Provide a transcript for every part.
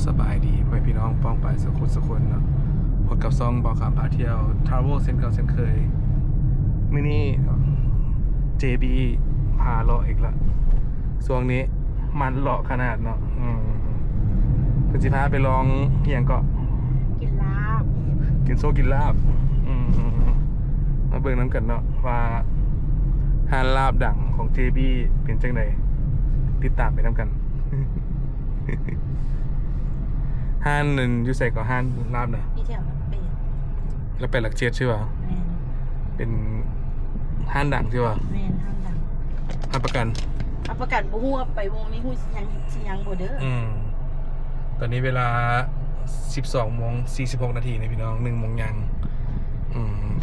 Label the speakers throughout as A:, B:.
A: สบายดีพ่อพี่น้องป้องไปสักคนเนาะพบกับซองบอกคำพาเที่ยวทราเวลเส้นเก่าเส้นเคยมินี่ JB พาเลาะอีกละช่วงนี้มันเลาะขนาดเนาะคุณสิพาไปลองเฮียงเกาะ
B: กินลาบ
A: กินโซกินลาบมาเบิ่งน้ำกันเนาะว่าห้านลาบดังของ JB เป็นจังไดติดตามไปน้ำกัน ห้านหนึ่งอยู่ใส่กับห้านลาบนะ
B: พี่เที่ยวมันเป็น
A: แล้วไปหลักเจ็ดใช่ป่ะ
B: แมน
A: เป็นห้านดังใช่ป่ะ
B: แมนทางดัง
A: ห้านประกัน
B: เอาประกันบ่ฮู้ว่าไปวงนี้ฮู้สิยังบ่เด้อ
A: ตอนนี้เวลา 12:46 นาทีนะพี่น้อง1 โมงยัง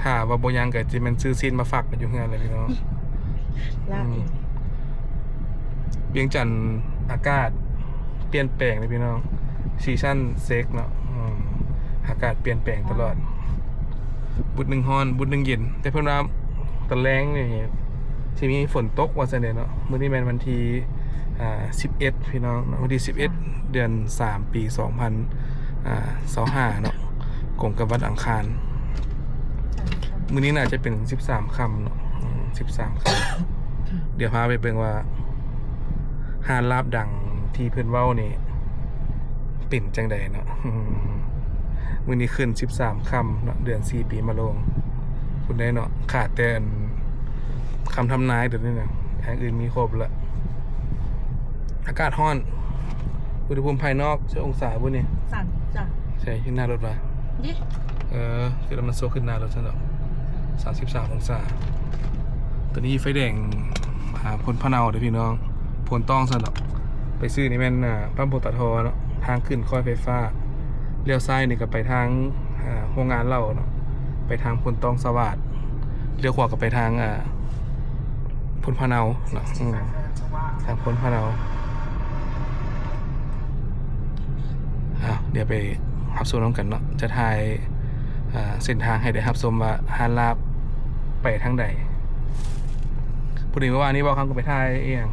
A: ถ้าว่าบ่ยังก็จะมันซื้อซีนมาฝากกันอยู่เฮือนเลยพี่น้อง
B: ลาบอีก
A: เวียงจันทน์อากาศเปลี่ยนแปลงเลยพี่น้องซีซั่นเซ็กเนาะอากาศเปลี่ยนแปลงตลอดบุดหนึ่งฮ้อนบุดหนึ่งเย็นแต่เพิ่นว่าตะแรงนี่สิมีฝนตกว่าซั่นเด้เนาะมื้อนี้แม่นวันที่11พี่น้องวันที่11เดือน3ปี2025เนาะกงกับวันอังคารมื้อนี้น่าจะเป็น13ค่ำเนาะ13ค่ำเดี๋ยวพาไปเบิ่งว่าห้านลาบดังที่เพิ่นเว้านี่เป็นจังใดเนาะมื้อนี้ขึ้น13ค่ำเนาะเดือน4ปีมะโรงคุณได้เนาะขาดแต่คำทำนายเดี๋ยวนี้เนี่ยอย่างอื่นมีครบละอากาศร้อนอุณหภูมิภายนอก10 องศาบุนี่
B: สั่นจ้ะ
A: ใช่ขึ้นหน้ารถว่ะ
B: ดิ
A: คือมันโซขึ้นหน้ารถซะเนาะ33 องศาตอนนี้ไฟแดงพลพะเนาเด้อพี่น้องพลต้องซะเนาะไปซื้อนี่แม่นปั๊มปตทเนาะทางขึ้นค่อยไฟฟ้าเลี้ยวซ้ายนี่ก็ไปทางโรงงานเหล้าเนาะไปทางพลต้องสวัสดิ์เลี้ยวขวาก็ไปทางพลพะเนาเนาะทางพลพะเนาเดี๋ยวไปรับชมน้องกันเนาะจะถ่ายเส้นทางให้ได้รับชมว่าห้านลาบไปทางใดพูดถึงเมื่อวานนี้บอกครั้งก็ไปถ่ายเอง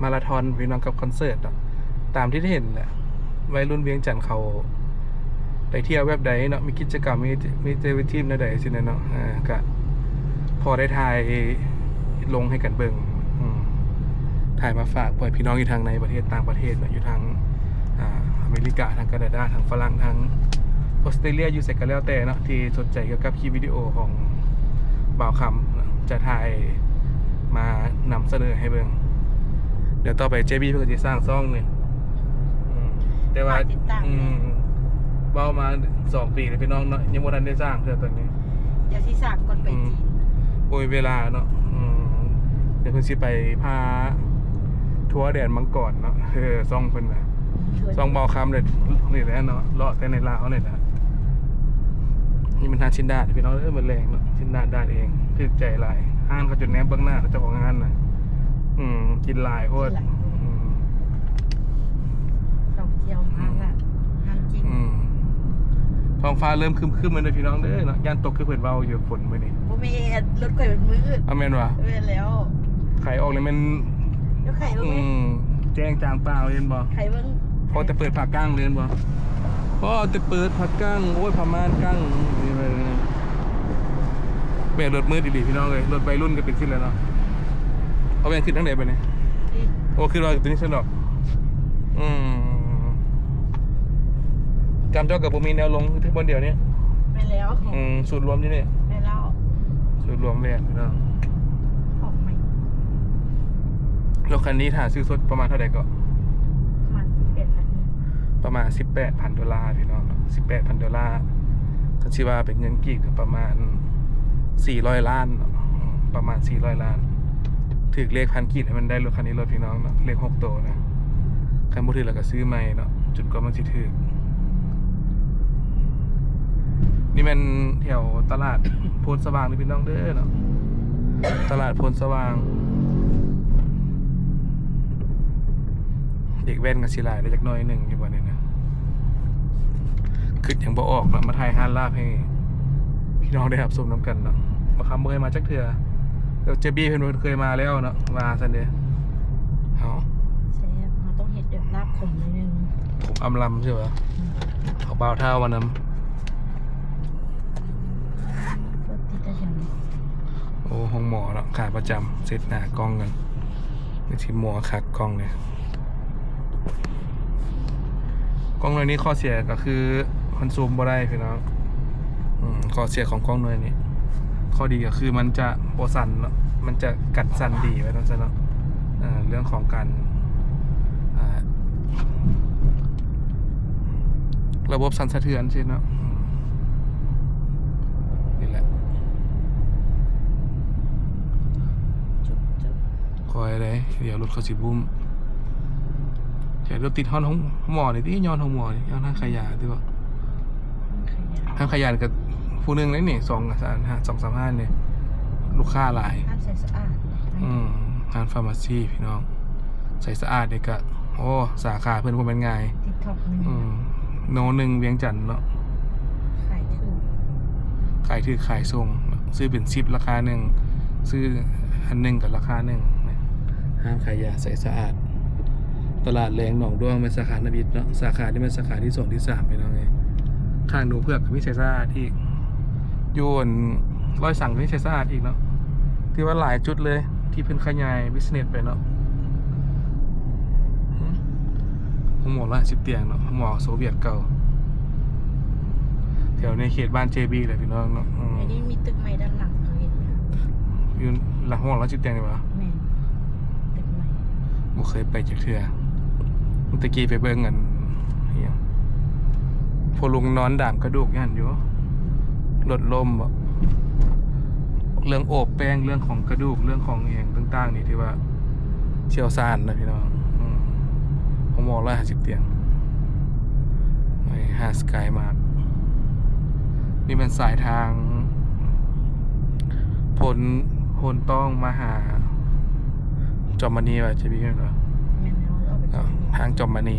A: มาราธอนพี่น้องกับคอนเสิร์ตตามที่ได้เห็นแหละวัยรุ่นเวียงจันทน์เขาไปเที่ยวแบบใดเนาะมีกิจกรรมมีเจวิทีมใดสินะเนาะก็พอได้ถ่ายลงให้กันเบิ่งถ่ายมาฝากปล่อยพี่น้องอยู่ทางในประเทศต่างประเทศเนาะอยู่ทางอเมริกาทางแคนาดาทางฝรั่งทางออสเตรเลียอยู่ใส่กันแล้วแต่เนาะที่สนใจเกี่ยวกับคลิปวิดีโอของบ่าวคำจะถ่ายมานำเสนอให้เบิ่งเดี๋ยวต่อไป JB เพื่อจะสร้างซ่องนี่แต่ว่าเบ้ามา2 ปีเลยพี่น้องเนาะยังบ่ทันได้สร้างเพื่อตอนนี้
B: เดี๋ยวสิสร้างก่อนไปจีน
A: โอ้ยเวลาเนาะเดี๋ยวเพิ่นสิไปพาทัวร์แดนมังกรเนาะซ่องเพิ่นน่ะซ่องเบาคำเลยนี่แหละเนาะเลาะแต่ในลาวนี่แหละนี่มันทางชินดาพี่น้องมันแรงเนาะชินดาได้เองถึกใจหลายห้างเขาจนแนบเบื้องหน้าเจ้าของงานน่ะกินหลายโคตร
B: เราเที่ยวมากละทางจีน
A: ท้องฟ้าเริ่มครึมๆเลยพี่น้องเด้อเนาะย่านตกคือเพิ่นเว้าอยู่ฝนมื้อนี้
B: บ่มีรถข่อยมันมืด
A: อาแม่นว่ะ
B: เว้นแล้ว
A: ไข่ออกเลยมัน
B: เดี๋ยวไข่เบิ่ง
A: แจ้งจางเปล่าเห็นบ่
B: ไข่เบิ่ง
A: พอแต่เปิดผักกั้งเลยเห็นบ่พอแต่เปิดผักกั้งโอ้ยพม่านกั้งนี่เลยแม่รถมืดดีๆพี่น้องเอ้ยรถวัยรุ่นก็เป็นขึ้นแล้วเนาะเอาแม่นขึ้นทางไหนไปเนี่ยโอ้ขึ้นว่าตัวนี้สนุกจำเจ้ากับบ่มีแนวลงที่บนเดียวนี้
B: ไปแล้ว
A: สูตรรวมที่นี่
B: ไปแล้ว
A: สูตรรวมแวนพี่น้อง
B: ออกใหม่
A: รถคันนี้ถ้าซื้อสดประมาณเท่าไหร่ก็
B: มันเป็นอันนี้
A: ประมาณ$18,000พี่น้อง$18,000ถ้าชื่อว่าเป็นเงินกีบก็ประมาณ400 ล้านเนาะประมาณ400 ล้านถือเลข1,000 กีบให้มันได้รถคันนี้รถพี่น้องเนาะเลข6 ตัวนะคันบ่ถือแล้วก็ซื้อใหม่เนาะจุดก็มันสิถือนี่มันแถวตลาดโพนสว่างนี่พี่น้องเด้อเนาะตลาดโพนสว่างเด็กแว่นกับศิลาได้จักหน่อยหนึ่งอยู่บ่เนี่ยนะคืออย่างบ่ออกเนาะมาถ่ายห้านลาบให้พี่น้องได้รับชมน้ำกันเนาะมาคำเมื่อมาจักเถื่อแล้วเจบี้เพิ่นเคยมาแล้วเนาะมาซั่นเด้เอา
B: เชฟเราต้องเห็ดเดือดลาบขมนิดนึง
A: ผม อำลำใช่ปะเขาเบาเท่าวันนั้น
B: รถติดแต่ยัง
A: โอ้ห้องหมอเนาะขาประจำเสร็จหน้ากล้องกันนี่ที่หมอขัดกล้องเนี่ยกล้องหน่วยนี้ข้อเสียก็คือมันซูมบ่ได้พี่น้องข้อเสียของกล้องหน่วยนี้ข้อดีก็คือมันจะโบสั่นเนาะมันจะกัดสั่นดีไว้ทั้งนั้นเนาะเรื่องของการระบบสั่นสะเทือนใช่เนาะนี่แหละ
B: จุบ
A: คอยเลยเดี๋ยวรถเขาสิบุ้มเดี๋ยวรถติดห้องหมอนี่ที่ย้อนห้องหมอนี่ย้อนทางขยะที่ว่า
B: ขยะ
A: ทางขยะกับผู้หนึงนี่2-3-5เนี่ยลูกค้าหลาย
B: ห้ามใส่สะอาด
A: งานฟาร์มาซีพี่น้องใส่สะอาดเด็กกะโอ้สาขาเพื่อนบ่เป็นไง
B: ติดท็อปหนึ่ง
A: โนหนึ่งเวียงจันทน์เนาะ
B: ขายถูก
A: ขายถือขายส่งซื้อเป็น10ราคาหนึ่งซื้ออันหนึ่งกับราคาหนึ่งห้ามขายยาใส่สะอาด ตลาดแรงหนองด้วงเป็นสาขานาบิดเนาะสาขาที่เป็นสาขาที่2ที่3ไปเนาะไงข้างหนูเพือกกับมิใส่สะอาดอีกโยนร้อยสั่งกับมิใส่สะอาดอีกเนาะที่ว่าหลายจุดเลยที่เพิ่นขยายบิสเนสไปเนาะห้องหมอ110 เตียงเนาะห้องหมอโซเวียตเก่าแถวในเขตบ้านเจบีเลยพี่น้องเนาะ
B: ไอ้นี่มีตึกใหม่ด้านหลังเขาเห็นไหม
A: อยู่หลังห้อง110 เตียงนี่วะ
B: แม่ตึกใหม่
A: บ่เคยไปจักเทื่อเมื่อกี้ไปเบิ่งกันเฮียพอลุงนอนดามกระดูกยันอยู่รถลมบ่เรื่องโอบแป้งเรื่องของกระดูกเรื่องของเองต่างๆนี่ที่ว่าเชี่ยวชาญนะพี่น้องผมมอง150 เตียง5 สกายมาร์นี่เป็นสายทางผลต้องมาหาจอมมณีว่ะจะมีเหรอ
B: แม่เอาเอาไปจากนี่
A: ทางจอมมณี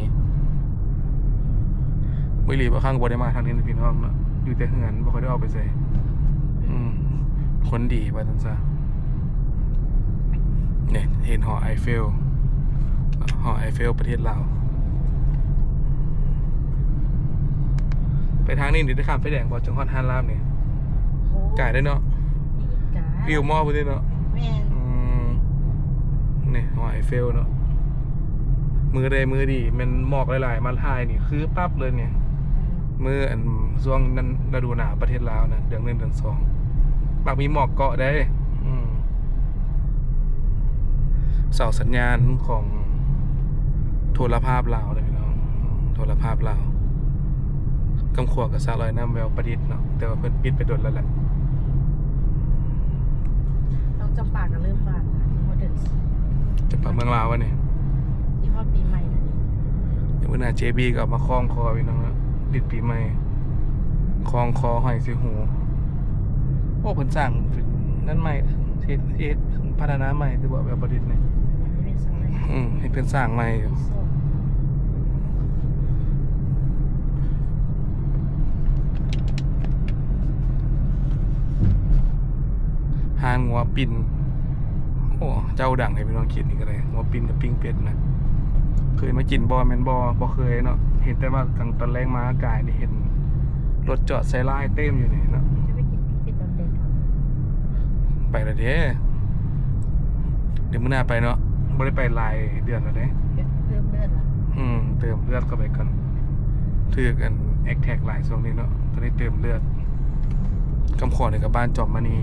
A: ไม่รีบว่าข้างบนได้มาทางนี้นะพี่น้องเนาะอยู่แต่เหือนไม่ค่อยได้ออกไปใส่คนดีว่าจังซะเนี่ยเห็นหอไอเฟลประเทศลาวไปทางนี้ดิได้ข้ามไฟแดงบอจังหวัดฮานลามเนี่ย
B: โอ้
A: จ่ายได้เนาะ
B: กา
A: วิวมอไปด้วยเนาะ
B: แม่น
A: นี่หอไอเฟลเนาะมือใดมือดีมันหมอกหลายๆมาถ่ายนี่คือปั๊บเลยเนี่ยมืออันช่วงนั้นฤดูหนาวประเทศลาวนะเดือน1 เดือน 2มักมีหมอกเกาะได้เสาสัญญาณของโทรภาพลาวเลยพี่น้องโทรภาพลาวกำขวบกับ300น้ำแววประดิษฐ์เนาะแต่ว่าเพิ่นปิดไปโดนแล้วแหละ
B: ต้องจำปากันเริ่มบานโมเดิร์น
A: จะปะเมืองลาววะเนี่ย
B: ยี่ห้อปีใหม่นะนี่
A: เดี๋ยววันหน้า JB ก็เอามาคล้องคอพี่น้องนะดิดปีใหม่คล้องคอห้อยสิหูโอ้เพิ่นสร้างเป็นนั่นใหม่ที่พัฒนาใหม่ที่บอกแบบประดิษฐ์เนี่ย
B: อันนี้เป็นสมัย
A: ให้เพิ่นสร้างใหม่อยู่
B: ส้ม
A: หานงัวปิ่นโอ้เจ้าดังให้พี่น้องคิดนี่ก็ได้งัวปิ่นกับปิ้งเป็ดนะเคยมากินบ่แม่นบ่เคยเนาะเห็นแต่ว่ากลางตอนแรงมากายนี่เห็นรถจอดใส่ลายเต็มอยู่นี่เนาะ
B: จะไปกินปิดตอนเด็กครับ
A: ไปแล้วเด้เดี๋ยวมื้อหน้าไปเนาะบ่ได้ไปหลายเดือนแล้วเด้
B: เพิ่มเลือดเหรอ
A: เติมเลือดเข้าไปก่อนถือกันแอคแท็กหลายช่วงนี้เนาะตอนนี้เติมเลือดกำขอในกับบ้านจอมมณี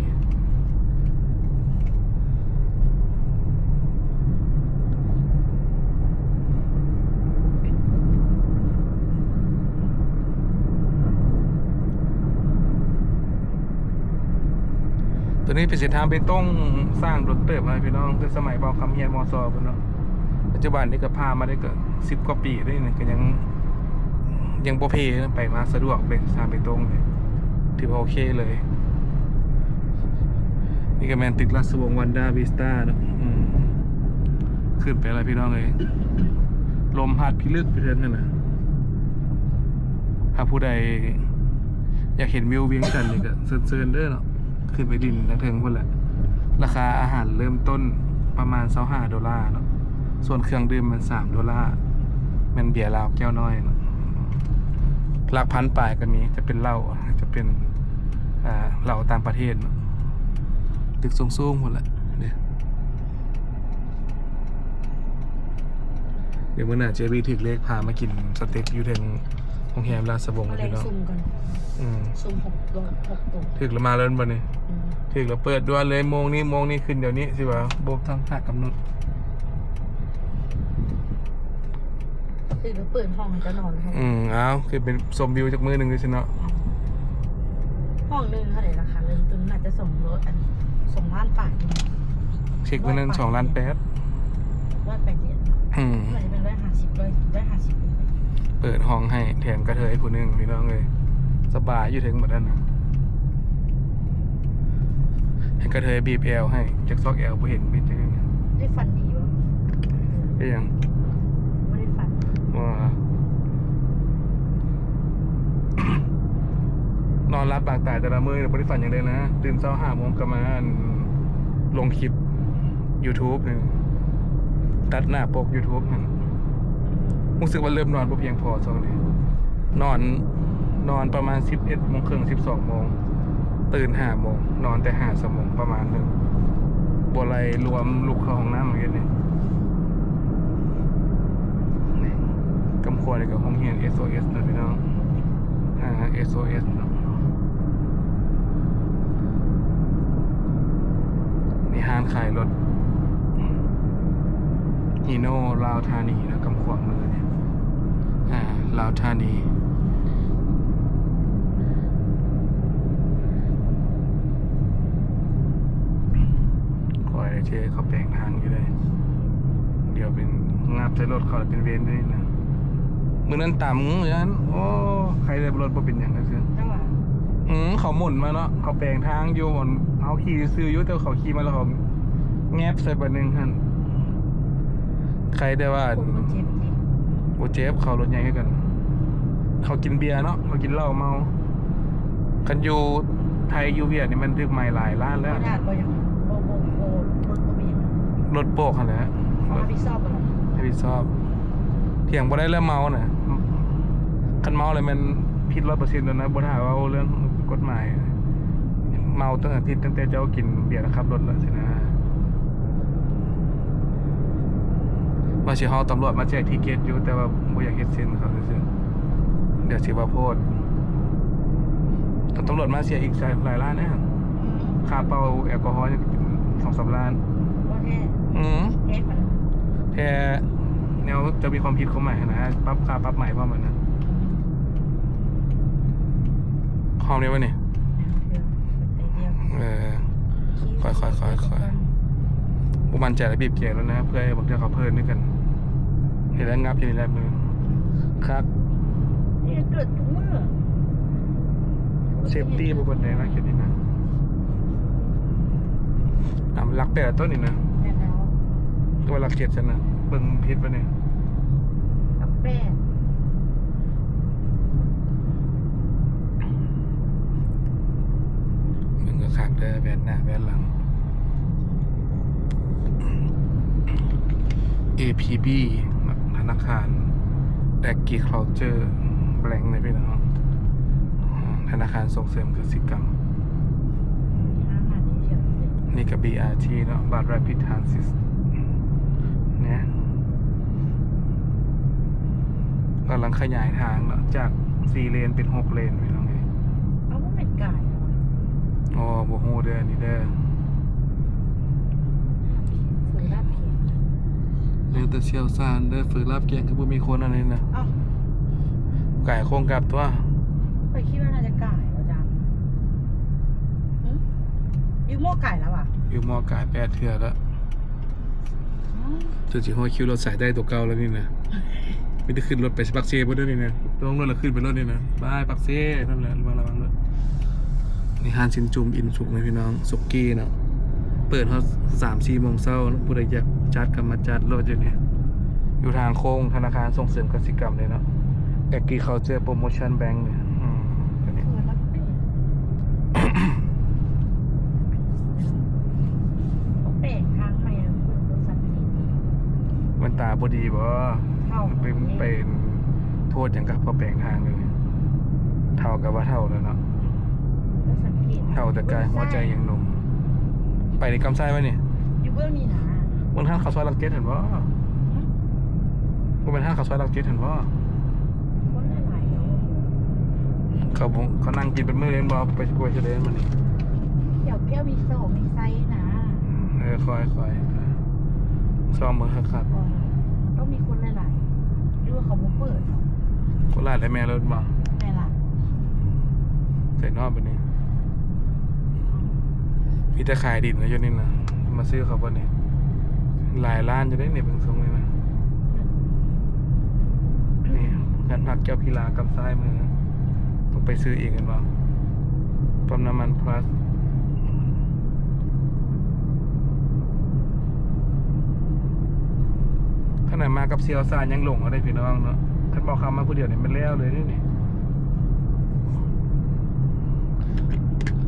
A: ตัวนี้เป็นเส้นทางเบตงสร้างรถเติบมาพี่น้องแต่สมัยบอกคำเฮียนมอซอพุ่นเนาะปัจจุบันนี้ก็พามาได้ก็10 กว่าปีได้นี่ก็ยังบ่เพนะไปมาสะดวกเป็นทางเบตงเลยถือว่าโอเคเลย นี่ก็แมนตึกราชวงศ์วันดาวิสตาเนาะขึ้นไปอะไรพี่น้องเลยลมพัดพิลึกไปเทินนั่นนะถ้าผู้ใดอยากเห็นวิวเวียงจันทน์นี่ก็เซิร์นเด้อเนาะขึ้นไปดินนักเทิงพุ่นแหละราคาอาหารเริ่มต้นประมาณ$25เนาะส่วนเครื่องดื่มมัน$3แมันเบียร์ลาวแก้วน้อยเนาะ หลักพันปลายก็มีจะเป็นเหล้าจะเป็นเหล้าต่างประเทศเนาะตึกสูงๆหมดแหละเนี่ยเดี๋ยวมื่อหน้าเจบีถึกเลขพามากินสเต็กอยู่ทางโรงแรมราชวงศ์
B: มา
A: นะ
B: แร
A: พี่
B: ง
A: น้อง
B: ซุ่มกัน ซุ่ม6ตัว
A: ถึกแล้วมาแล้วบ่นี่ถึกแล้วเปิดด่วนเลยโมงนี้ขึ้นเดี๋ยวนี้สิวะบ่ทำท่ากำหนด
B: คือเปิดห้องให้เจะนอนห้อง
A: เอาคือเป็นชมวิวจากมือหนึ่งเลยสิเนาะ
B: ห้องหนึงเท่าไหร่ราคาเริ่มต้นน่าจะ2 ล้านบาท
A: เช็คมือนั้น2.8 ล้าน
B: 180น่าจะเป็น150
A: เปิดห้องให้แถมกระเทยผู้หนึงพี่น้องเลยสบายอยู่ถึงหมดแล้วนะให้กระเทยบีบแอลให้จากซอกแอลบ่เห็นไม่เจอเนี่ย
B: ได้ฟันดีวะ
A: ได้ยัง
B: ไม่ได้ฟัน
A: ว่านอนรับบางตายแต่ละมือบ่ได้ฝันอย่างใดนะตื่นเช้า5 โมงก็มาลงคลิป YouTube นึงตัดหน้าปก YouTube นั่นรู้สึกว่าเริ่มนอนบ่เพียงพอช่วงนี้นอนประมาณ11 โมงครึ่ง12 โมงตื่น5 โมงนอนแต่5 ชั่วโมงประมาณนึงบ่ไรรวมลุกเข้าห้องน้ำอย่างนี้นี่กำควรกับห้องเรียน SOS นะพี่น้องSOS เนาะนี่ห้างขายรถฮีโน่ลาวธานีนะกำขวางมือเนี่ยลาวธานีคอยเจ๊เขาแปลงทางอยู่เลยเดี๋ยวเป็นงับใช้รถเขาเป็นเวนด้วยนะมือนั้นต่ำอย่างนั้นโอ้ใครได้รถบ่เป็นอย่างนั้นคือ
B: จังหวะ
A: เขาหมุนมาเนาะเขาแปลงทางอยู่หมุนเขาขี่ซื้ออยู่แต่เขาขี่มาแล้วเขาแงบใส่บันหนึ่งฮันใครได้ว่า
B: คนมันเจ็บจริง
A: โอเจฟเขารถใหญ่ขึ้นกัน เขากินเบียร์เนาะเขากินเหล้าเมาคันอยู่ไทยอยู่เวียดนี่มันถึกไม่หลายล้านแล้ว
B: ขนาดก็ยังโบรถก็มีอย่างนั้น
A: รถโปกเขาแหละ
B: เขารับผิดชอบอะไร
A: ให้พี่ชอบเพียงบ่ได้เรื่องเมาน่ะคันเมาอะไรมันผิด100%แล้วนะบ่ถามว่าเรื่องกฎหมายเมาตั้งแต่ผิดตั้งแต่เจ้ากินเบียร์นะครับรถแล้วสินะว่าสิเฮาตำรวจมาแจกทิเก็ตอยู่แต่ว่าบ่อยากเฮ็ดเซ็นเขาซื่อๆเดี๋ยวสิว่าโพดตำรวจมาเสียอีกหลายล้านนะค่าเป่าแอลกอฮอล์ยัง 2-3 ล้าน
B: ว่าแค่เทสมัน
A: แค่แนวจะมีความผิดเขาใหม่นะปรับค่าปรับใหม่เพราะมันนะห้องนี้วะนี่ค่อยพวกมันแจกระบีบเกียร์แล้วนะเพื่อให้บางทีเขาเพิ่มด้วยกันเห็นแล้วงับอยู่ในแลบมือครับ
B: นี่เกิดทุกเมื่อ
A: เซฟตี้บุคคลใดนะเขียนนี่นะรักแต่ต้นนี่นะ
B: แน่แล้ว
A: ตัวรักเกียรติฉันนะเบิ่งพิษปะเนี่ย
B: กับแป้ง
A: มึงก็ขักเด้อแบนหน้าแบนหลัง APB ธนาคารแดกกี้เคาน์เตอร์แบงค์ในพี่น้องธนาคารส่งเสริมกสิกรรม
B: อาหารนี้เชียวเลย
A: นี่กับ BRT เนาะบัตร Rapid Transit เนี่ยกำลังขยายทางเนาะจาก4 เลนเป็น6 เลนพี่น้องเอ้ย
B: เอาว่าเป็นไก่เหรอ
A: อ๋อบ่ฮู้เด้อนี่เด้อ
B: ฝืนรับเขียน
A: เรื่องแต่เชี่ยวชาญเด้อฝึกรับเกียรติคือบ่มีคนอันนี้นะ
B: เอ้า
A: ไก่โคงกลับตัว
B: ไปคิดว่าน่าจะไก่แล้วจังยูโม่ไก่แล้วอ่ะ
A: อยู่มอไก่8 เทื่อแล้วจนสิฮอดคิวรถสายได้ตัวเก่าแล้วนี่นะไม่ได้ขึ้นรถไปปักเซ่บ่ได้นี่นะต้องรถแล้วขึ้นไปรถนี่นะบายปักเซ่นั่นแหละระวังรถนี่ห้านชินจุมอินสุกนะพี่น้องสุกี้เนาะเปิดเขา3-4 โมงเช้าผู้ใดอยากจัดก็มาจัดรถอยู่เนี่ยอยู่ทางโค้งธนาคารส่งเสริมกสิกรรมเลยเนาะแอกกี้เขาเจอโปรโมชั่นแบงค์เนี่ยตัวนี้
B: ฝืนรับเป็นเขาเปลี่ยนทางใหม่แล้วคือบริษัทนี้
A: มันตาบดีบ่
B: เข้า
A: เป็นโทษอย่างกับพอแปลงทางเลย เท่ากับว่าเท่าแล้วเนาะ
B: ก็สังเกต
A: เท่าแต่กายหัวใจยังหนุ่มไปในกำไส้ไหมเนี่ย
B: อยู่เบื้องนี้นะ
A: บนท่านเขาวซอยลังเกตเห็นว่าบนเป็นท่านเขาวซอยลังเกตเห็นว่า
B: คนหลายๆเนาะ
A: เขานั่งกินเป็นมื้อเล่นบอไปกล้วยจะเล่นมันนี่
B: เดี๋ยวแก้วมีโซ่มีไซส์นะ
A: คอยซ้อมมือคัก
B: ต้องมีคนหลายๆหรือว่าเขาบ่เปิด
A: ๆคนลาดได้แม่รถบ่
B: แม่ล่ะ
A: ใส่นอกไปนี่มีแต่ขายดินนะอยู่นี่นะมาซื้อเขาบ่เนี่ยหลายล้านจะได้เนี่ยเป็นทรงเลยนะนี่งานพักแก้วพิลากำซ้ายมือต้องไปซื้ออีกกันบ่ปั๊มน้ำมันพลัสขนาดมากับเซียวซานยังหลงอะไรพี่น้องเนาะท่านบอกคำมาผู้เดียวเนี่ยมันแล้วเลยนี่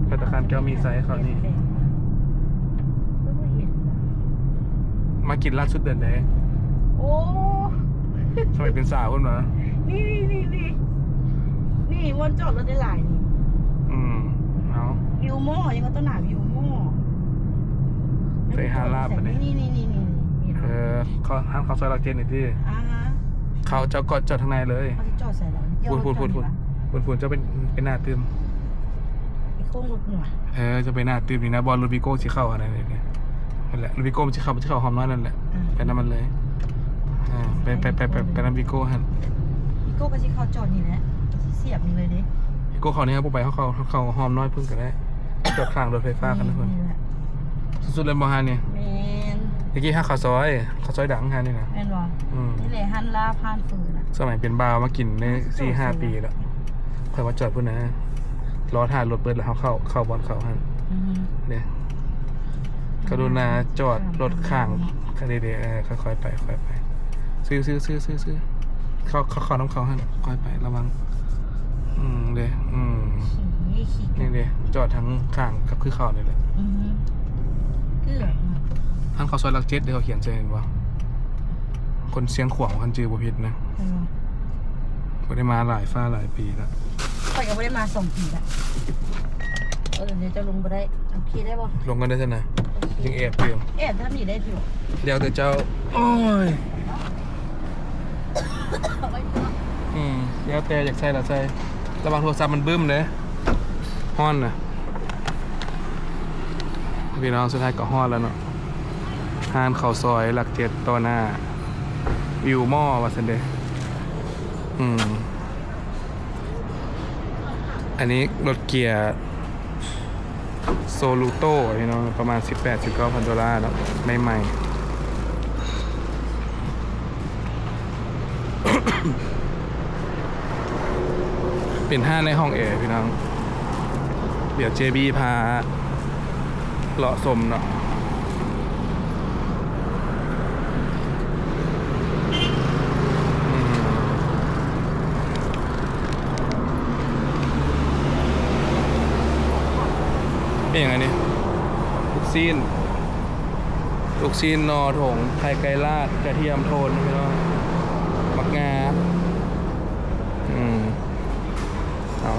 A: พัตตาคารแก้วมีไซส์เขานี่
B: เพิ่งมาเห็น
A: มากินล่าสุดเดือนไหน
B: โอ้
A: สมัยเป็นสาวคนเหรอ
B: นี่วนจอดรถได้หลายนี่
A: เอา
B: วิวโม่ยังก็ต้นหนาวิวโม่
A: ใส่ฮาลาบไปเลย
B: นี่
A: เขาห้ามเขาซอยลักเจนหน่อยที่
B: อ่าฮะ
A: เขาจะกดจอดทางในเลย
B: เขาจะจอดใส่แล้ว
A: พูดจะเป็นหน้าตืม
B: มีโค้งรถหน่อย
A: จะเป็นหน้าตืมนี่นะบอลลูบิโก้ชิเข้าอะไรเนี่ยนั่นแหละลูบิโก้มันชิเข้าหอมน้อยนั่นแหละเป็นน้ำมันเลยไปน้ำบิโก้ฮะ
B: มีโก้ก็ที่เขาจอดนี่แหละเสียบนี่เลยดิ
A: บิโก้เขาเนี่ยครับพวกไปเขาหอมน้อยพึ่งกันได้จอดข้างรถไฟฟ้ากันนะเพื่อนสุดๆเลยบอฮาเนี่ย
B: แมน
A: เมื่อกี้ข้าวซอยดังฮะนี่นะ
B: แมนวะนี่แหละฮันลาพานฝืนอ่ะ
A: สมัยเป็นบาวมากินใน4-5 ปีแล้วเพิ่นมาจอดพุ่นนะรอถ่ายรถเปิดแล้วเขาเข้าบอลเขาฮะเนี่ยกรุณาจอดรถข้างคันเดียวค่อยๆไปซื้อเขาน้ำเขาฮะค่อยไประวังเลยนี่เลยจอดทั้งข้างกับคือเขาเลยเลย
B: เกือบ
A: ท่านเขาซอยลักเจ็ดเดี๋ยวเขาเขียนใจเห็นว่าคนเสียงขวางคันจือบ่ผิดนะบ่ได้มาหลายปีแล้ว
B: ข่อยก็ไม่ได้มา2 ปีละเดี๋ยวจะลงไปได้โอเคได้ป่ะ
A: ลงกันได้ใช่ไหมจึงเอฟเพียง
B: ถ้ามีได้ผิว
A: เดี๋ยวแต่เจ้าโอ้ยเดี๋ยวแต่อยากใส่ละใส่ระวังโทรศัพท์มันบึ้มเลยฮ้อนนะพี่น้องสุดท้ายก็ฮ้อนแล้วเนาะห้านข้าวซอยหลักเจ็ดต่อหน้าวิวหม้อว่าสันเดอันนี้รถเกียร์โซลูโต้พี่น้องประมาณ $18,000-19,000แล้วใหม่ๆ เป็นห้างในห้องแอร์พี่น้องเดี๋ยวเจบีพาเลาะสมเนาะเป็นยังไงนี่ลูกซีนนอถงไทยไก่ลาดกระเทียมโทนพี่น้องมักงาเอา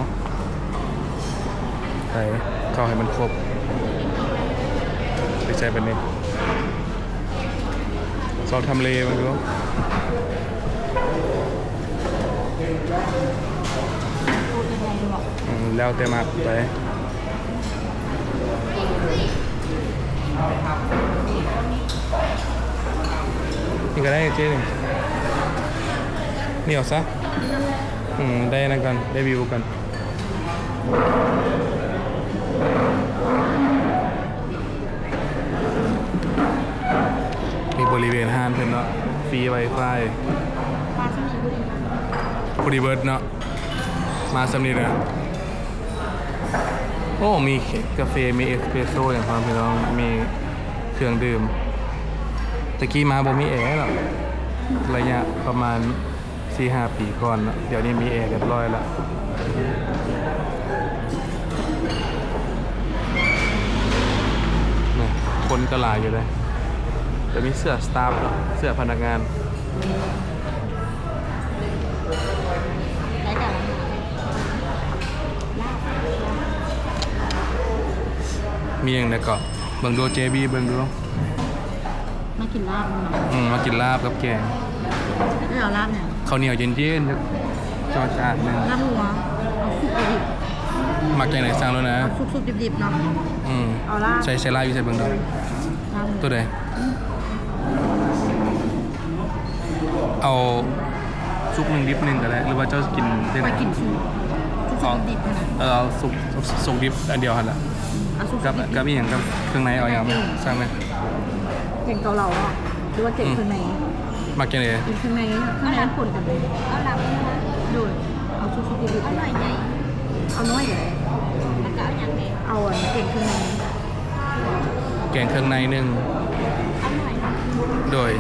A: ใส่เข้าให้มันครบไปใช้แบบนี้ซอสทำเลมันดูแล้วแต่มากไปนี่ก็ได้เจ๊หนึ่งนี่เอาซะได้นั่นกันได้วิวกันมีบริเวณห้างเพิ่นเนาะฟรีไวไฟ
B: มาสมีบุรี
A: พอดีเบิร์ดเนาะมาสำนีนะโอ้มีกาแฟมีเอสเปรสโซ่อย่างความพี่น้องมีเครื่องดื่มตะกี้มาบ่มีแอร์หรอกระยะประมาณ 4-5 ปีก่อนเนาะเดี๋ยวนี้มีแอร์เรียบร้อยแล้วเนี่ยคนก็หลายอยู่เลยจะมีเสื้อสตาฟเนาะเสื้อพนักงาน
B: รายการ
A: มีอย่างไรก็เบิ่งดูเจบีเบิ่งดู
B: มากินลาบมั้งเนาะ
A: มากินลาบกับแกง
B: ไม่เอาลาบเนี่ย
A: ข้าวเหนียวเย็นๆจะจอจานหนึง
B: ลาบหัวเอาสุกดิบ
A: มักแกงไหนสั่งแล้วนะ
B: เอาสุกดิบๆเนาะ
A: อืม
B: เอาลาบ
A: ใส่ลาบอยู่ใส่เบิ่งดู
B: ลาบหัว
A: ตัวใดเอาซุปหนึ่งดิบหนึ่งก็ได้หรือว่าเจ้ากินได้ไห
B: ไป
A: ม
B: กินสุกดิบๆนะ
A: เอาซุปดิบอันเดียวหันละ
B: เอาสุก
A: กับ
B: ดิบ
A: กับอีหยังกับเครื่องในเอาอย่างสั่งไหม
B: เก่งเกาเหลาเนาะหรือว่าเก่งข้างใน
A: มักแกงไหน
B: กินข้างในผลกันเลยเอาหลับดูเอาสุกดิบๆเอาหน่อยใหญ่เอาน้อยใหญ่แล้วก็เอาอย่างเดียวเอาอันเก่งข้างใน
A: แกงเครื่องในหนึ่ง
B: เอาหน่อย
A: โดย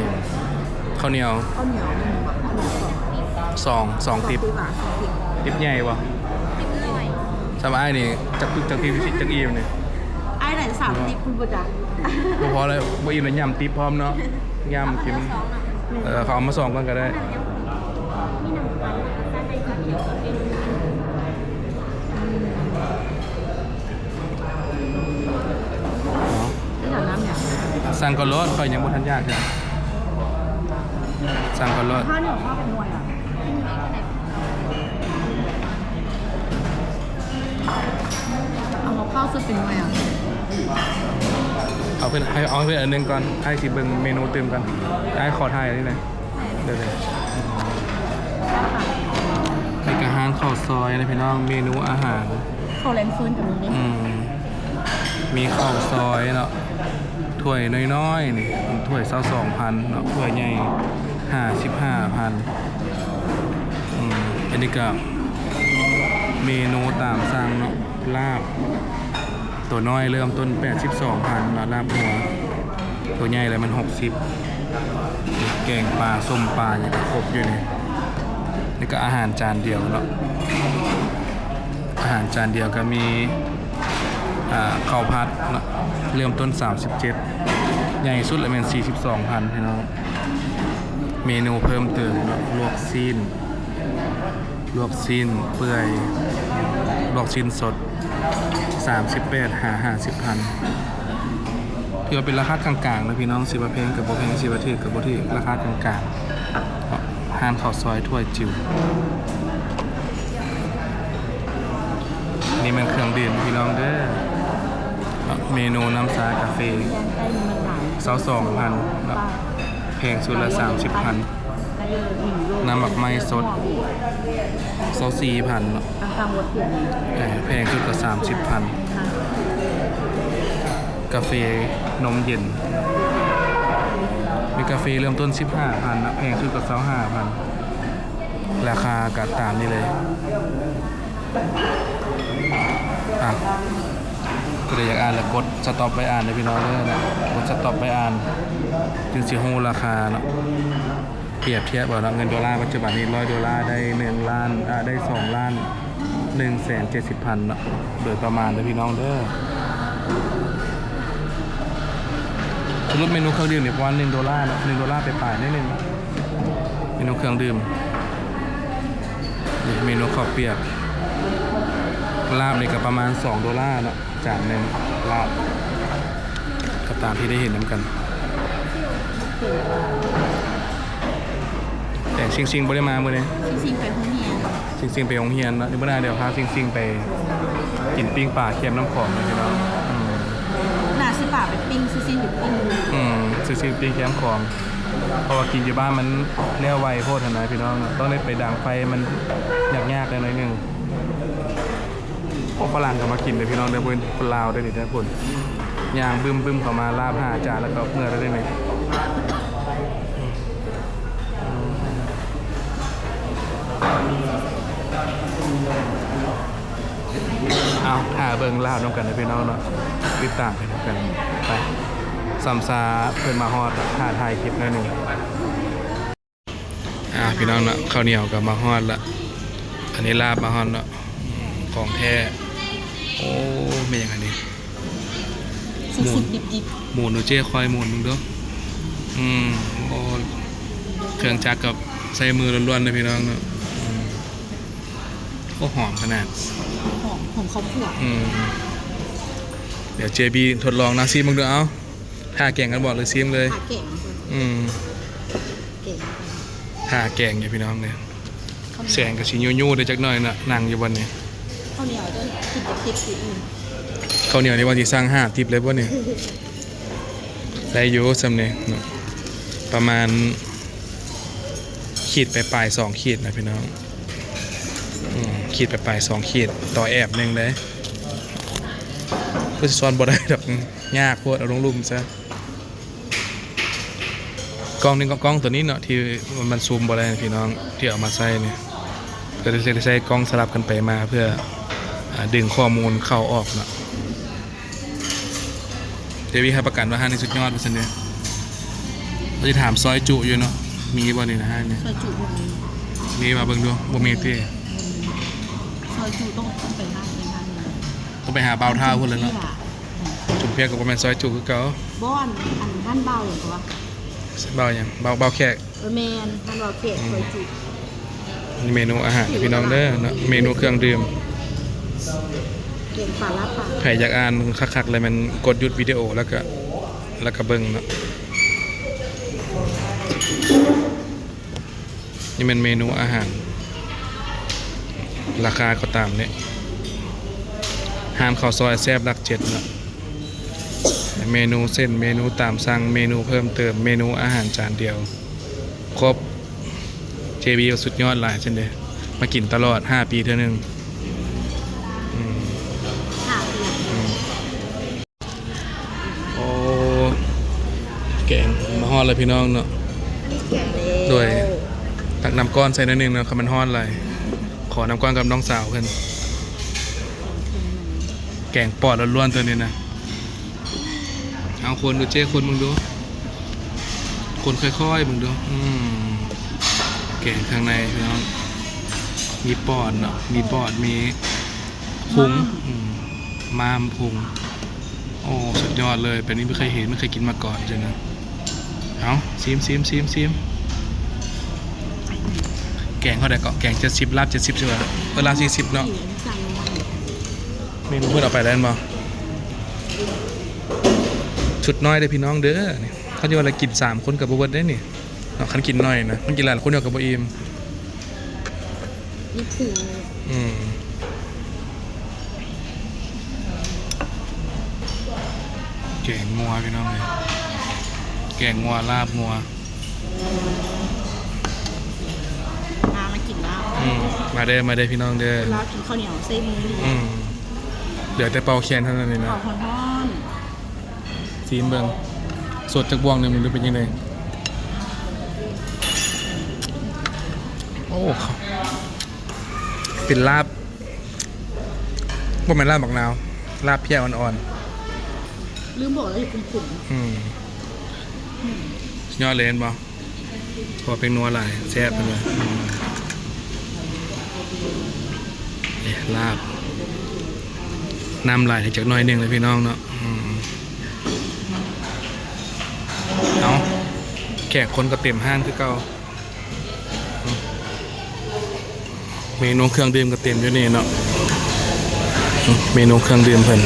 A: ข้าวเหนียว
B: ข้าวเหนียวหนึ่งแบบข้าวเหนียว
A: สองติบ
B: 2 10
A: ติบใหญ่ปะ
B: ติบหน่อย
A: สมัยนี่จักติบจักอิ่มเนี่ย
B: ไอ้ไหน3 ติบคุณประจักษ์
A: บ่พอเลยบ่อิ่มเลยยำติบพร้อมเนาะยำกินเขาเอามา2กันก็ได้
B: นี่หนังน้ำเนี่ย
A: สั่งก่อนรถคอยยังบ่ทันยากจ้ะสั่งก่อนรถ
B: ข้าวเหนียวข้าวเป็นหน่วยอ่ะเอาข้าวสุดเป็นหน่วยอ่ะ
A: เอาเพื่อนอันหนึงก่อนไอ้สิเบิ่งเมนูเติมกันไอ้ขอถ่ายอันนี้หน่อยเดี๋ยวๆนี่กอาหารข้าวซอยนะพี่น้องเมนูอาหาร
B: ข้าวแรงฟื้นกับมึงนี่
A: มีข้าวซอยเนาะถ้วยน้อยๆนี่ถ้วย22,000เนาะถ้วยใหญ่55,000อันนี้ก็เมนูตามสั่งเนาะลาบตัวน้อยเริ่มต้น 82,000เนาะลาบหัวตัวใหญ่เลยมัน60แกงปลาส้มปลาอย่างครบอยู่นี่ก็อาหารจานเดียวเนาะอาหารจานเดียวก็มีข้าวผัดเนาะเริ่มต้น37ใหญ่สุดเลยเป็น42,000พี่น้องเมนูเพิ่มเติมเนาะลวกซีนเปื่อยลวกชิ้นสด38 50,000ถือว่าเป็นราคากลางๆนะพี่น้องสิบะเพงกับบ่เพงสิบะเทศกับบ่เทศราคากลางๆห้านข้าวซอยถ้วยจิ๋วนี่มันเครื่องดื่มพี่น้องเด้อเมนูน้ำชากาแฟ22,000แล้วแพงสุดละ30,000น้ำหมักไม้สด24,000เนาะ
B: ต่างๆวัตถุ
A: แพงสุดก็30,000กาแฟนมเย็นมีกาแฟเริ่มต้น 15,000นะแพงสุดก็25,000ราคาก็ตามนี้เลยก็เลยอยากอ่านแล้วกดสต็อปไปอ่านเลยพี่น้องเด้อนะกดสต็อปไปอ่านจึงสิฮู้ราคาเนาะเปรียบเทียบว่าเงินดอลลาร์ปัจจุบันนี้$100ได้1ล้านได้2ล้าน170,000เนาะโดยประมาณเลยพี่น้องเด้อสมมติเมนูเครื่องดื่มเนี่ยประมาณ$1นะ$1ไปปลายนิดนึงเมนูเครื่องดื่มนี่เมนูข้าวเปียกลาบนี่ก็ประมาณ$2เนาะจานหนึ่งลาบก็ตามที่ได้เห็นน้ำกันแต่ชิงๆบ่ได้มาเมื่อนี้
B: ซิงไปห้องเฮียน
A: ชิงๆไปโรงเรียนเนาะนี่บ่ได้เดี๋ยวพาชิงๆไปกินปิ้งปลาเค็มน้ำขอมเลยพี่น้อง
B: น่าสิป่าไปปิ้งซิงอยู่ปิ้ง
A: ชิงๆปิ้งเค็มของเพราะว่ากินอยู่บ้านมันแล้วไวโพดหั่นนะพี่น้องเนาะต้องได้ไปดังไฟมันยากๆได้หน่อยนึงพวกฝรั่งก็มากินเลยพี่น้องเด้อเพิ่นคนลาวได้นี่เด้อพุ่นย่างบึ้มๆเข้ามาลาบ5จานแล้วก็เมื่อได้ไหมเอาหาเบิ่งลาบน้ำกันนะพี่น้องเนาะติดตามไปน้ำกันไปซัมซาเพิ่นมาฮอดหาถ่ายคลิปหน่อยหนึงพี่น้องเนาะข้าวเหนียวกับมาฮอดละอันนี้ลาบมาฮอดเนาะของแท้โอ้ไม่อย่างนี้
B: สุกดิบ
A: หมูนูเจ้คอยหมุนมึงเด้อโอ้เครื่องจักรกับใส่มือล้วนๆเลยพี่น้องเนาะก็หอมขนาด
B: หอมข้าวคั่ว
A: เดี๋ยว JB ทดลองนะซิมึงดูเอาท่าแกงกันบอกเลยซิมเลย
B: ขาเก่ง เก่ง
A: ท่าแกงอยู่พี่น้องเนี่ยแสงกับสียูๆได้จักหน่อยน่ะนั่งอยู่บนนี้
B: ข้าวเหนียวจะติดติดติดอื่น
A: ข้าวเหนียวนี่วันที่สร้าง5ทิปเลยบ่เนี่ยได้อยู่สำเนียงเนาะประมาณขีดไปปลาย2ขีดนะพี่น้องขีดไปปลาย2ขีดต่อแอบหนึ่งเลยเพื่อซ้อนบ่ได้ดอกยากโพดเอาลงลุ่มซะกล้องนี่ก็กล้องตัวนี้เนาะที่มันซูมบ่ได้พี่น้องที่เอามาใส่เนี่ยก็จะใช้กล้องสลับกันไปมาเพื่อดึงข้อมูลเข้าออกเนาะเดวี่ให้ประกันว่าห้านี่สุดยอดเปอร์เซ็นต์เนี่ยเราจะถามซอยจุอยู่เนาะมีบ่นี่นะฮะเนี่ย
B: ซอยจุบน
A: มีมาเบิ่งดูบ่มีติ
B: ซอยจุต้องไปห้างเลย
A: ต้องไปหาเบาเท้าพุ่นเลยเนาะจุ่มเพียกกับบ่แม่นซอยจุคือเก่า
B: บ้านอันท่านเบาอย่างไรวะ
A: เบาหยังเบาแขก
B: แมนท่านเบาเกะซอยจุ
A: นี่เมนูอาหารพี่น้องเด้อเนาะเมนูเครื่องดื่ม
B: เก่งป่าละป่า
A: ไผอยากอ่านคักๆเลยมันกดหยุดวิดีโอแล้วก็เบิ่งเนาะนี่เป็นเมนูอาหารราคาก็ตามเนี่ยห้ามข้าวซอยแซ่บรัก7เนาะเมนูเส้นเมนูตามสั่งเมนูเพิ่มเติมเมนูอาหารจานเดียวครบ JB สุดยอดหลายเช่นเดียวมากินตลอด5 ปีเท่านึงโอ้แกงมาฮอดเลยพี่น้องเนาะโดยตักน้ำก้อนใส่นิดนึงเนาะคำมันฮอดเลยขอน้ำก้อนกับน้องสาวเพิ่นแกงปอดล้วนๆตัวนี้นะเอาคนดูเจ้คนมึงดูคนค่อยๆมึงดูแกงข้างในพี่น้องมีปอดเนาะมีปอดมีพุงม้ามพุงโอ้สุดยอดเลยแบบนี้ไม่เคยเห็นไม่เคยกินมาก่อนจริงนะเอาซิมแกงเขาได้เกาะแกง70ลาบ70ใช่ป่ะลาบ40เนาะเมนูเพื่อนเอาไปแล้วมั้งชุดน้อยเด้อพี่น้องเด้อนี่เขาจะว่าอะไรกิน3คนกับบ่เบิดได้นี่เนาะคันกินน้อยนะมันกินหลายคนเดียวกับบ่อิ่ม
B: นี่คือ
A: แกงงัวพี่น้องเลยแกงงัวลาบงัว
B: มากินแล้ว
A: มาเด้อพี่น้องเด้อ
B: แล้วกินข้าวเหนียวเส้นมือ
A: เดี๋ยวแต่เป่าแคนเท่านั้นเลยนะ
B: ข้าวฮ้อน
A: ซีมเบิ่งสดจากบวงเนี่ยมันเป็นยังไงโอ้เป็นลาบบ่แม่นลาบบักนาวลาบเพี้ยอ่อน
B: ลืมบอกแล้วอยู่ขุ่น
A: ยอดเลยเห็นบ่พอเป็นนัวหลายแซ่บไปเลยลาบน้ำไหลจากน้อยหนึ่งเลยพี่น้องเนาะเอาแขกคนก็เต็มห้างคือเก่าเมนูเครื่องดื่มก็เต็มอยู่นี่เนาะเมนูเครื่องดื่มเพิ่น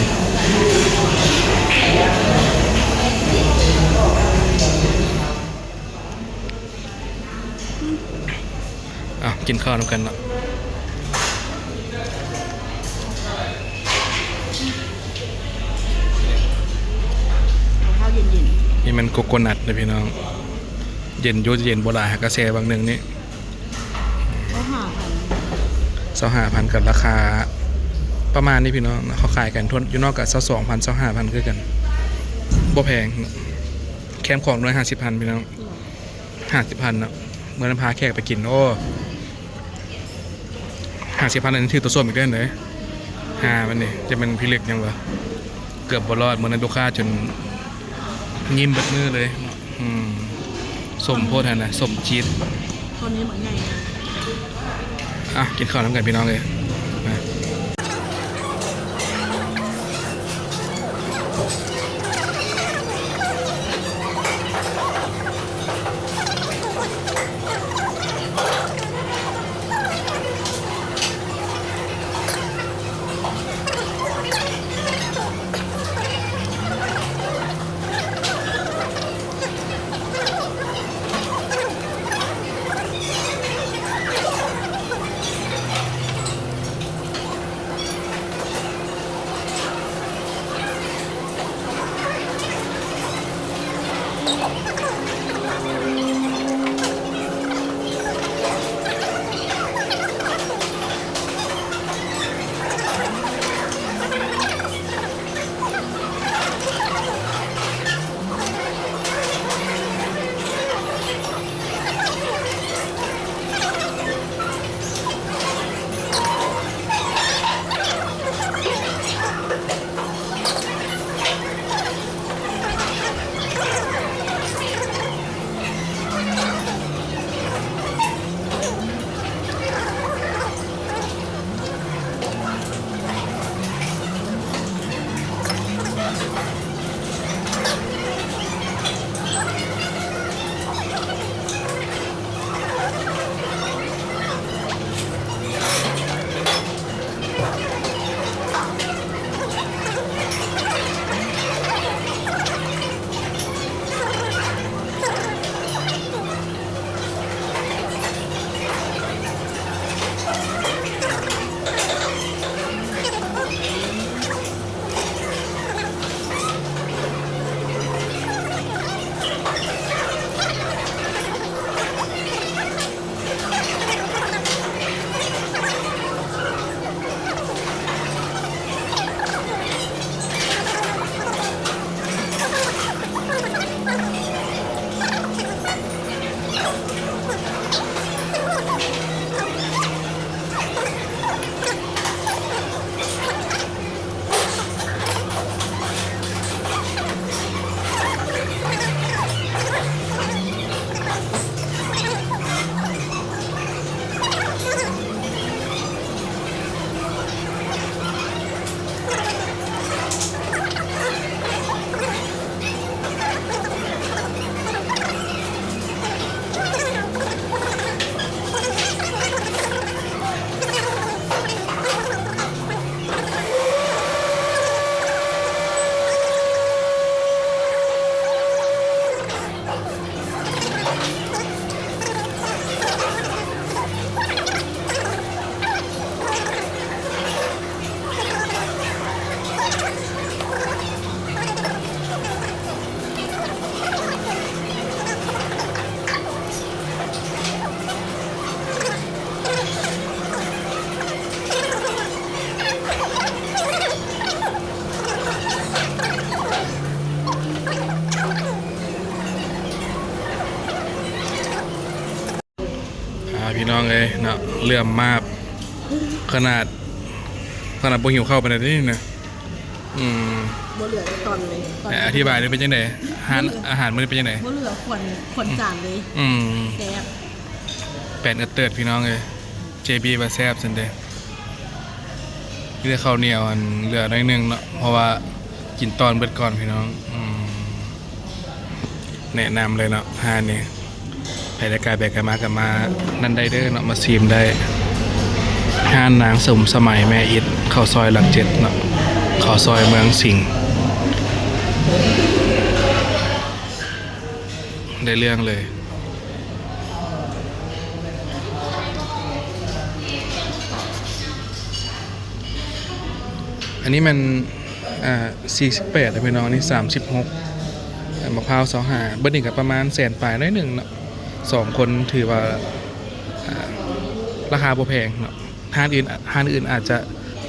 A: กินข้าวกันเนาะ
B: ข้าวเย็น
A: นี่มันโกโก้นัทนะพี่น้องเย็นโยจะเย็นโบราณกระแสบางหนึ่งนี่
B: ๆข้าวห่าพัน
A: 25,000กับราคาประมาณนี้พี่น้องเขาขายกันทั่วอยู่นอกกับ22,000 25,000คือกันบ่แพงแคมของน้อย50,000พี่น้อง50,000เนาะเมื่อน้ำพาแขกไปกินโอ้50,000อันนี้ถือตัวส้มอีกเด้อเลยมันนี่จะเป็นพิลึกยังวะเกือบบรอดเหมือนนั้นลูกค้าจนยิ้มเบิดมือเลยสมโพธินะสมจีด
B: ตอนนี้เหมือนไง
A: กินข้าวน้ำกันพี่น้องเลย น้องเอ้ยเนาะเลื่อมมากขนาดบ่หิวเข้าวไปเลยนี่นะ
B: บ่เหลือตอนเลยตอน
A: อธิบายด้วยเป็นยังไงอาหารมื้อเป็นยังไง
B: บ่เหลือขวนจานเลยแซ่บ
A: แปดเติร์ดพี่น้องเลย JB มาแซ่บสันเดย์ที่ได้ข้าวเหนียวอันเหลือน้อยหนึงเนาะเพราะว่ากินตอนเบิดก่อนพี่น้องแนะนำเลยเนาะห้านนี้ไปรายการแบกกันมานั่นได้เด้อเนาะมาซีมได้ห้านนางสมัยแม่อิดเข้าซอยหลักเจ็ดเนาะเข้าซอยเมืองสิงห์ได้เรื่องเลย อันนี้มัน48แต่พี่น้องนี่36มะพร้าว25เบิดนี่ก็ประมาณแสนปลายน้อยหนึ่งเนาะ2คนถือว่าราคาบ่แพงเนาะห้างอื่นอาจจะ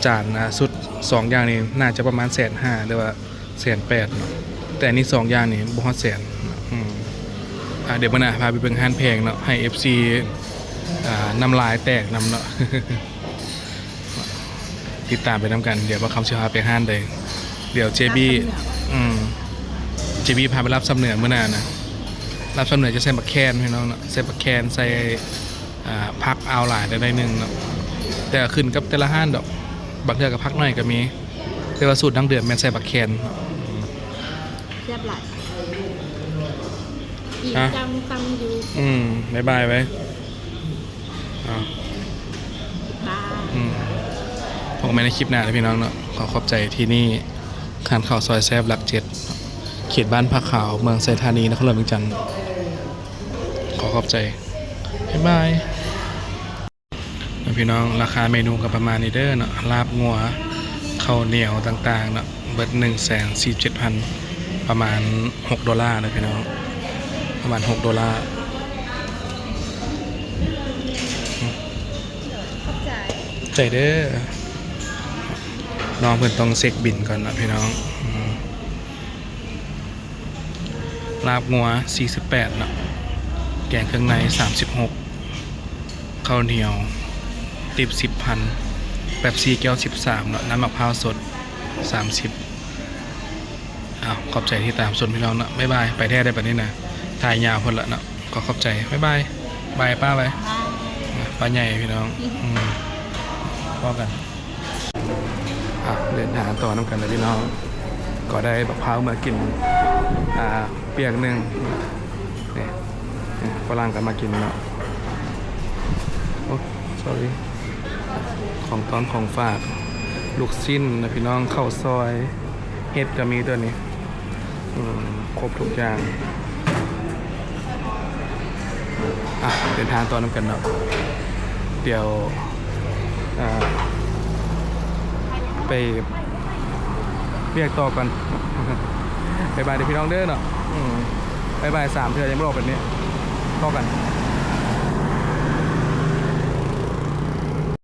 A: จานสุด2อย่างนี้น่าจะประมาณ150,000หรือว่า180,000เนาะแต่อันนี้2อย่างนี้บ่ฮอดแสนเดี๋ยวมื้อหน้าพาไปเบิ่งห้างแพงเนาะให้ FC น้ำลายแตกนำเนาะ ติดตามไปน้ำกันเดี๋ยวว่าคำเชื่อไปห้านเลยเดี๋ยว JB JB พาไปรับซ้ำเหนือเมื่อนานนะรับซ้ำเหนือจะใส่บักแคนพี่น้องเนาะใส่บักแคนใส่พักเอาหลายได้หนึ่งเนาะแต่ขึ้นกับแต่ละห้านดอกบางเทื่อกับพักหน่อยก็มีแต่ว่าสูตรดั้งเดือดแม่นใส่บักแคน
B: แซ่บหลายอีกจำอยู่
A: บายไว้ผมไม่ในคลิปหน้าเลยพี่น้องเนาะขอขอบใจที่นี่ขานข่าวซอยแซบหลัก7เขตบ้านผ้าขาวเมืองไซธานีนครหลวงเวียงจันทร์ขอขอบใจบ๊ายบายพี่น้องราคาเมนูกับประมาณนี้เด้อเนาะลาบงัวข้าวเหนียวต่างๆเนาะเบิด147,000ประมาณ$6นะพี่น้องประมาณ$6ใจเด้อน้องเพิ่นต้องเช็คบินก่อนนะพี่น้องลาบงัว48เนาะแกงเครื่องใน36ข้าวเหนียวติบ10,000แบบซีแก้ว13เนาะน้ำมะพร้าวสด30ขอบใจที่ตามส่วนพี่น้องเนาะบ๊ายบายไปแท้ได้ปะนี้นะถ่ายยาวพุ่นละเนาะก็ขอบใจบ๊ายบายบายป้าไปป้าใหญ่พี่น้องพอกันเดินทางต่อน้ำกันเลยพี่น้องก็ได้บักพร้าวมากินเปียกหนึ่งนี่ฝรั่งกันมากินเนาะโอ้ sorry ของตอนของฝากลูกชิ้นนะพี่น้องข้าวซอยเห็ดก็มีตัวนี้ครบทุกอย่างเดินทางต่อน้ำกันเนาะเดี๋ยวไปเรียกต่อกันบายบายเดี๋ยวพี่น้องเด้อเนาะบายบาย3 เทื่อยังไม่ออกแบบนี้ต่อกัน